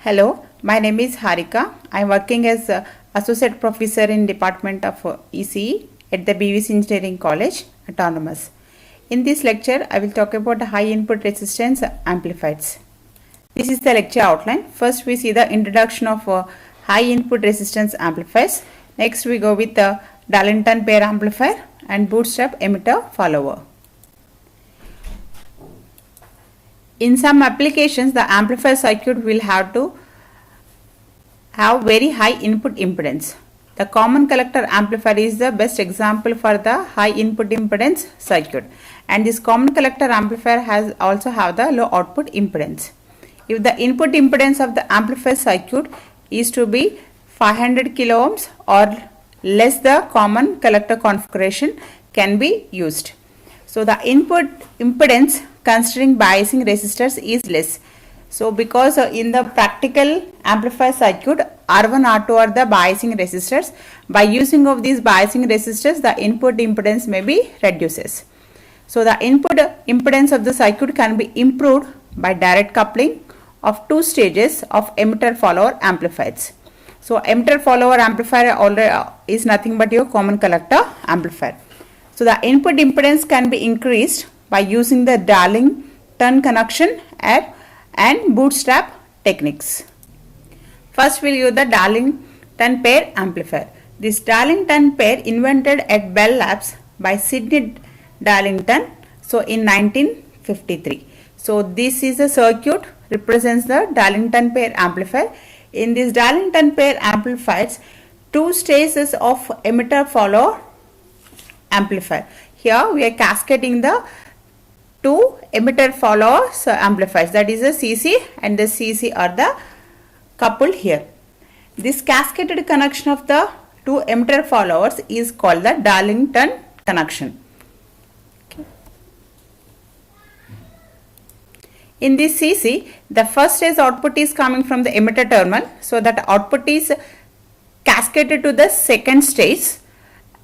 Hello, my name is Harika. I am working as Associate Professor in Department of ECE at the BVC Engineering College, Autonomous. In this lecture, I will talk about high input resistance amplifiers. This is the lecture outline. First, we see the introduction of high input resistance amplifiers. Next, we go with the Darlington pair amplifier and bootstrap emitter follower. In some applications, the amplifier circuit will have to have very high input impedance. The common collector amplifier is the best example for the high input impedance circuit, and this common collector amplifier has also have the low output impedance. If the input impedance of the amplifier circuit is to be 500 kilo ohms or less, the common collector configuration can be used. So the input impedance considering biasing resistors is less. So because in the practical amplifier circuit, R1, R2 are the biasing resistors. By using of these biasing resistors, the input impedance may be reduces. So the input impedance of the circuit can be improved by direct coupling of two stages of emitter follower amplifiers. So emitter follower amplifier already is nothing but your common collector amplifier. So the input impedance can be increased by using the Darlington connection and bootstrap techniques. First, we'll use the Darlington pair amplifier. This Darlington pair invented at Bell Labs by Sidney Darlington. So in 1953. So this is a circuit represents the Darlington pair amplifier. In this Darlington pair amplifiers, two stages of emitter follower amplifier. Here we are cascading the two emitter followers amplifiers, that is the CC and the CC are the coupled here. This cascaded connection of the two emitter followers is called the Darlington connection. Okay. In this CC, the first stage output is coming from the emitter terminal, so that output is cascaded to the second stage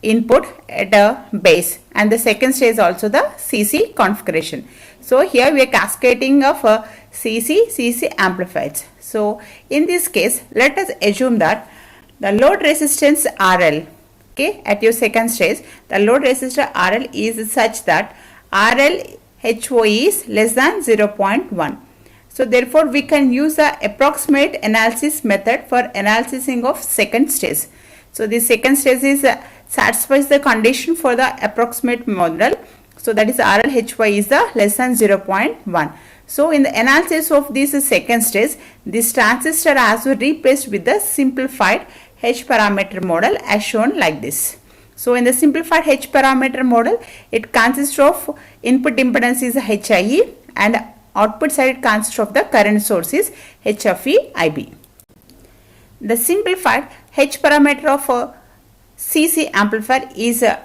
input at a base, and the second stage also the CC configuration. So here we are cascading of CC amplifiers. So in this case, let us assume that the load resistance RL, okay, at your second stage, the load resistor RL is such that RL HO is less than 0.1. So therefore we can use the approximate analysis method for analysis of second stage. So the second stage is satisfies the condition for the approximate model. So that is RLHY is the less than 0.1. So in the analysis of this second stage, this transistor has to replaced with the simplified H parameter model as shown like this. So in the simplified H parameter model, it consists of input impedance is HIE and output side consists of the current source is HFE IB. The simplified H parameter of CC amplifier is a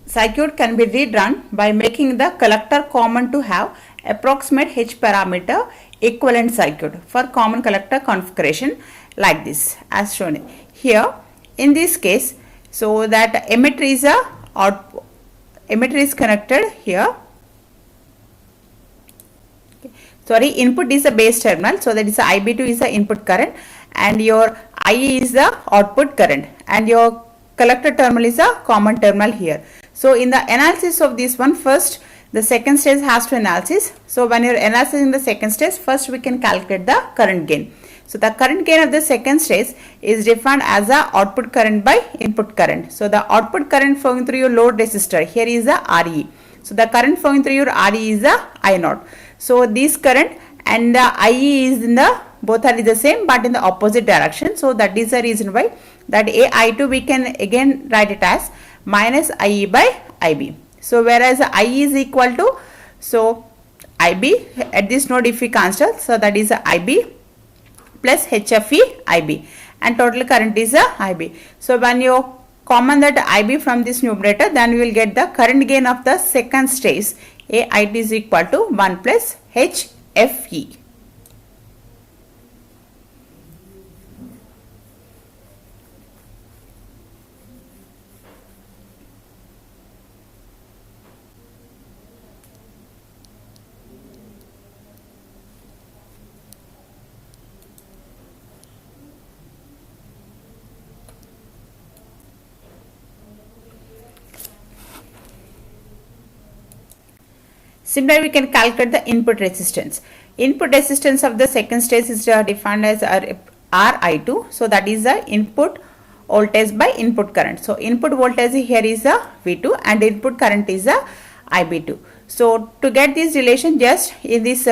circuit can be rerun by making the collector common to have approximate H parameter equivalent circuit for common collector configuration like this as shown here. In this case, so that emitter is emitter is connected here. Sorry, input is a base terminal, so that is IB2 is the input current and your IE is the output current and your collector terminal is a common terminal here. So in the analysis of this one, first the second stage has to analysis. So when you are analyzing the second stage, first we can calculate the current gain. So the current gain of the second stage is defined as the output current by input current. So the output current flowing through your load resistor here is the RE. So the current flowing through your RE is the I0. So this current and the IE is in the both are the same but in the opposite direction. So that is the reason why that AI2 we can again write it as minus IE by IB. So whereas IE is equal to, so IB at this node if we consider, so that is IB plus HFE IB and total current is IB. So when you common that IB from this numerator, then we will get the current gain of the second stage AIT is equal to 1 plus HFE. Similarly, we can calculate the input resistance. Input resistance of the second stage is defined as Ri2. So that is the input voltage by input current. So input voltage here is the V2 and input current is the Ib2. So to get this relation, just in this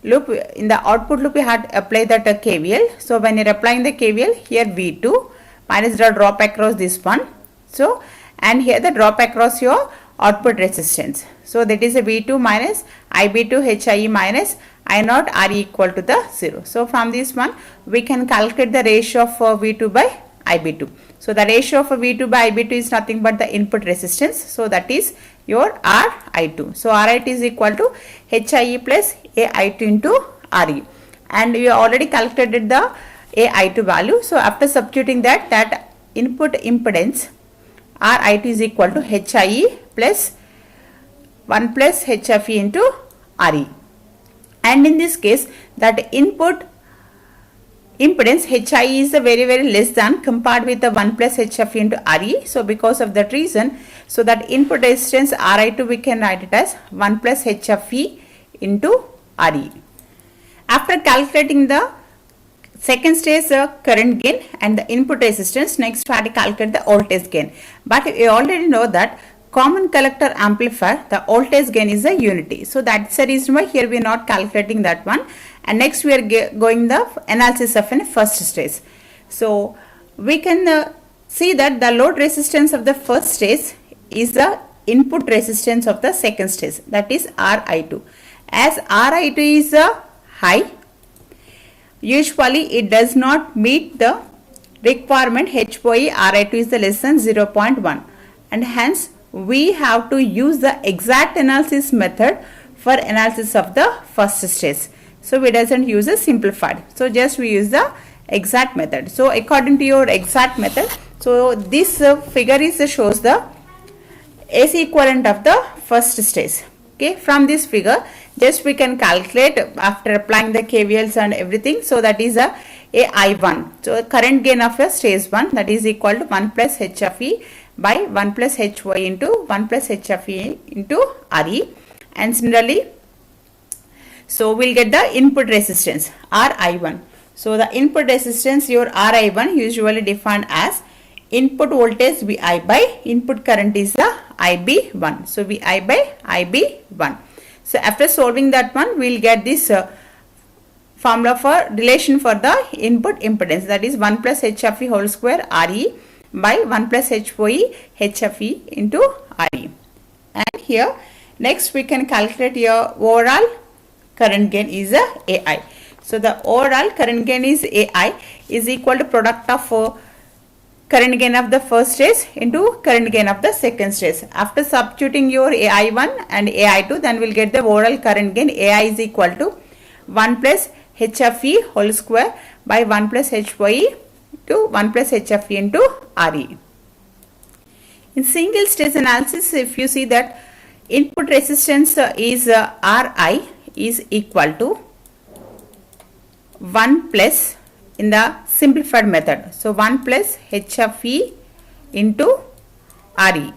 loop, in the output loop, we had apply that KVL. So when you're applying the KVL, here V2 minus the drop across this one. So and here the drop across your output resistance. So that is a V2 minus Ib2 Hie minus I0 Re equal to the 0. So from this one, we can calculate the ratio of V2 by Ib2. So the ratio of V2 by Ib2 is nothing but the input resistance. So that is your Ri2. So Ri2 is equal to Hie plus Ai2 into Re. And we already calculated the Ai2 value. So after substituting that input impedance Ri2 is equal to Hie plus 1 plus Hfe into Re. And in this case, that input impedance Hi is very less than compared with the 1 plus Hfe into Re. So because of that reason, so that input resistance Ri2 we can write it as 1 plus Hfe into Re. After calculating the second stage current gain and the input resistance, next we have to calculate the voltage gain. But we already know that common collector amplifier, the voltage gain is a unity. So that's the reason why here we are not calculating that one. And next we are going the analysis of a first stage. So we can see that the load resistance of the first stage is the input resistance of the second stage, that is Ri2. As Ri2 is high, usually it does not meet the requirement HOE Ri2 is the less than 0.1, and hence we have to use the exact analysis method for analysis of the first stage. So we doesn't use a simplified. So just we use the exact method. So according to your exact method, so this figure shows the AC equivalent of the first stage. Okay, from this figure, just we can calculate after applying the KVLs and everything. So that is a I1. So current gain of a stage 1, that is equal to 1 plus Hfe by 1 plus Hy into 1 plus Hfe into Re. And similarly, so we'll get the input resistance Ri1. So the input resistance, your Ri1 usually defined as input voltage Vi by input current is the Ib1. So Vi by Ib1. So after solving that one, we'll get this formula for relation for the input impedance, that is 1 plus Hfe whole square Re by 1 plus HOE Hfe into Re. And here next we can calculate your overall current gain is Ai. So the overall current gain is Ai is equal to product of current gain of the first stage into current gain of the second stage. After substituting your Ai1 and Ai2, then we'll get the overall current gain. Ai is equal to 1 plus Hfe whole square by 1 plus Hoe to 1 plus Hfe into Re. In single stage analysis, if you see that input resistance is Ri is equal to 1 plus in the simplified method. So 1 plus Hfe into Re.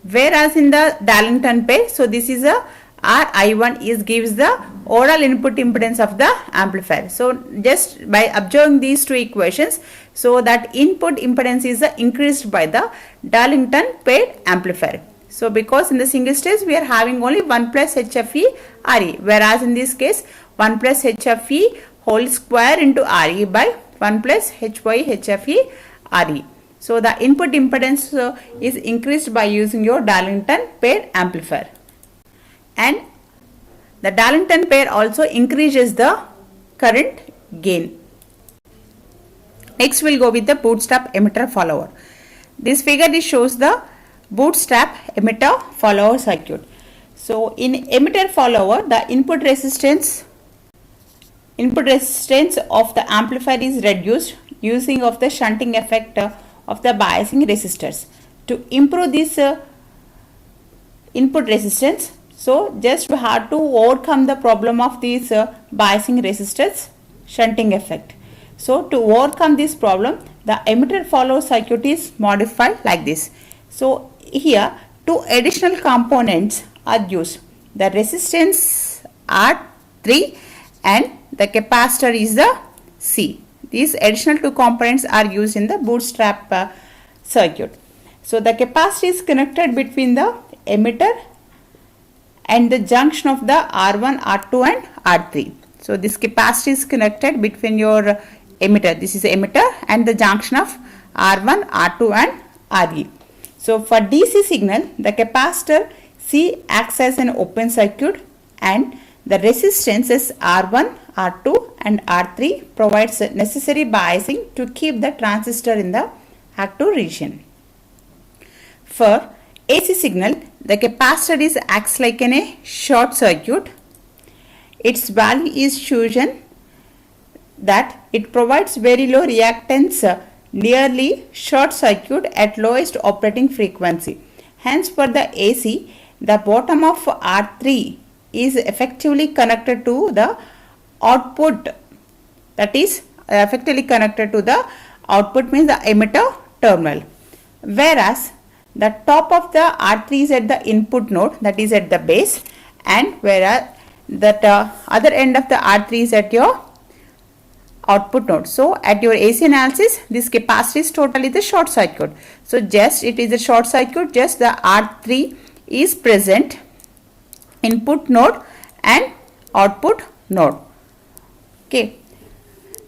Whereas in the Darlington pair, so this is a Ri1 is gives the overall input impedance of the amplifier. So just by observing these two equations, so that input impedance is increased by the Darlington paired amplifier. So because in the single stage we are having only 1 plus Hfe Re, whereas in this case 1 plus Hfe whole square into Re by 1 plus Hy Hfe Re. So the input impedance is increased by using your Darlington pair amplifier. And the Darlington pair also increases the current gain. Next we'll go with the bootstrap emitter follower. This figure shows the bootstrap emitter follower circuit. So in emitter follower, the input resistance of the amplifier is reduced using of the shunting effect of the biasing resistors. To improve this input resistance, so just we have to overcome the problem of these biasing resistors shunting effect. So to overcome this problem, the emitter follower circuit is modified like this. So here two additional components are used. The resistance R3 and the capacitor is the C. These additional two components are used in the bootstrap circuit. So the capacitor is connected between the emitter and the junction of the R1, R2 and R3. So this capacitor is connected between your emitter, this is the emitter, and the junction of R1, R2 and RE. So for DC signal, the capacitor C acts as an open circuit and the resistance is R1, R2 and R3 provides necessary biasing to keep the transistor in the active region. For AC signal, the capacitor acts like a short circuit. Its value is chosen that it provides very low reactance, nearly short circuit at lowest operating frequency. Hence for the AC, the bottom of R3 is effectively connected to the output, that is effectively connected to the output means the emitter terminal, whereas the top of the R3 is at the input node, that is at the base, and whereas that other end of the R3 is at your output node. So at your AC analysis, this capacitor is totally the short circuit. So just it is a short circuit, just the R3 is present, input node and output node. Okay.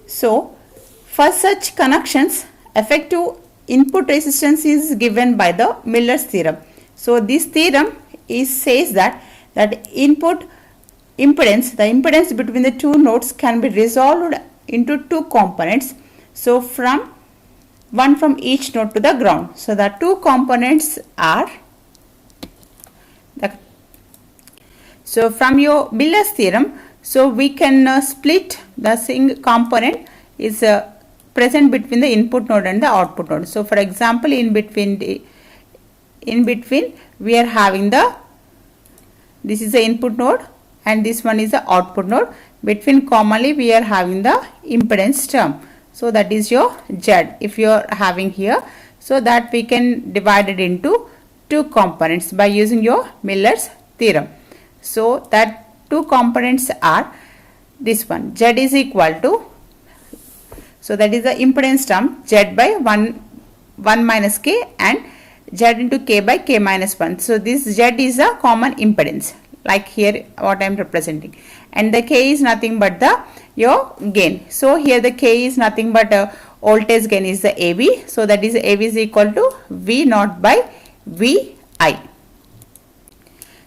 So for such connections, effective input resistance is given by the Miller's theorem. So this theorem says that input impedance, the impedance between the two nodes can be resolved into two components. So one from each node to the ground. So the two components are so from your Miller's theorem, so we can split the single component is present between the input node and the output node. So for example, in between we are having this is the input node and this one is the output node. Between commonly we are having the impedance term. So that is your Z if you are having here. So that we can divide it into two components by using your Miller's theorem. So that two components are this one, Z is equal to, so that is the impedance term, Z by 1 minus K and Z into K by K minus 1. So this Z is a common impedance, like here what I am representing, and the K is nothing but your gain. So here the K is nothing but voltage gain is the AB. So that is AB is equal to V naught by VI.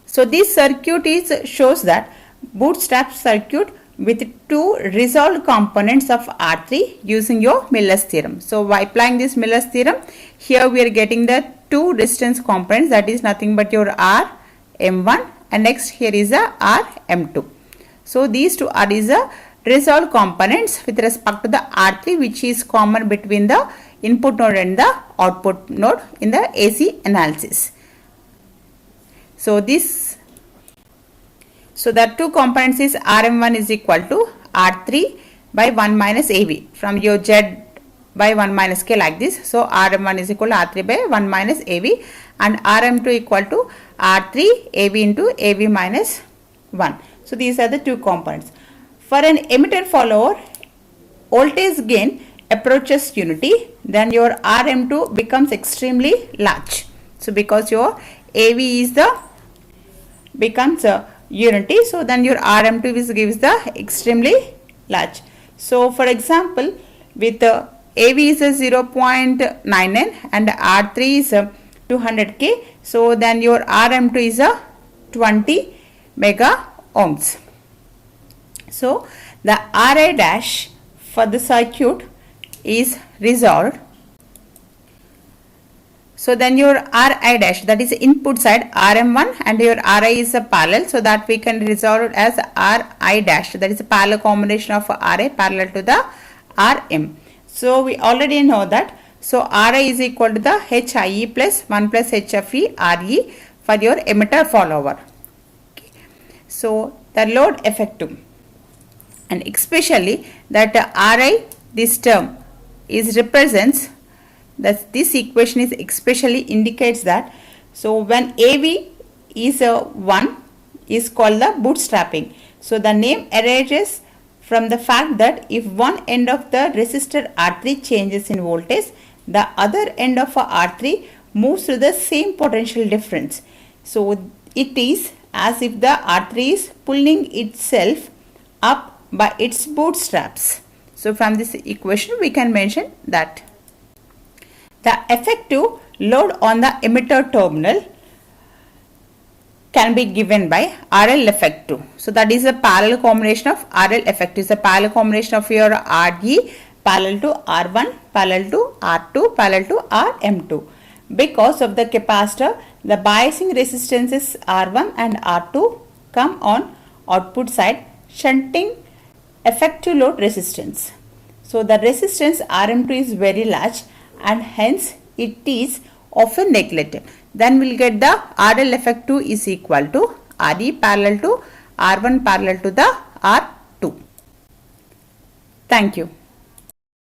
So this circuit shows that bootstrap circuit with two resolved components of R3 using your Miller's theorem. So by applying this Miller's theorem, here we are getting the two resistance components, that is nothing but your RM1 and next here is the RM2. So these two are the resolved components with respect to the R3, which is common between the input node and the output node in the AC analysis. So that two components is RM1 is equal to R3 by 1 minus AV from your Z by 1 minus K like this. So RM1 is equal to R3 by 1 minus AV and RM2 equal to R3 AV into AV minus 1. So these are the two components. For an emitter follower, voltage gain approaches unity, then your RM2 becomes extremely large. So because your AV is becomes unity, so then your RM2 gives the extremely large. So for example, with AV is a 0.99 and R3 is 200K, so then your RM2 is a 20 mega ohms. So the Ri dash for the circuit is resolved. So then your Ri dash, that is input side RM1 and your Ri is a parallel, so that we can resolve it as Ri dash, that is a parallel combination of Ri parallel to the Rm. So we already know that. So Ri is equal to the Hie plus 1 plus Hfe Re for your emitter follower. Okay. So the load effective, and especially that Ri, this term is represents that this equation is especially indicates that. So when AV is 1 is called the bootstrapping. So the name arises from the fact that if one end of the resistor R3 changes in voltage, the other end of a R3 moves through the same potential difference. So it is as if the R3 is pulling itself up by its bootstraps. So from this equation we can mention that the effective load on the emitter terminal can be given by RL effective. So that is a parallel combination of RL effective. Is a parallel combination of your RE parallel to R1, parallel to R2, parallel to RM2. Because of the capacitor, the biasing resistances R1 and R2 come on output side, shunting effective load resistance. So the resistance RM2 is very large and hence it is often neglected. Then we'll get the RL effective is equal to RE parallel to R1 parallel to the R2. Thank you.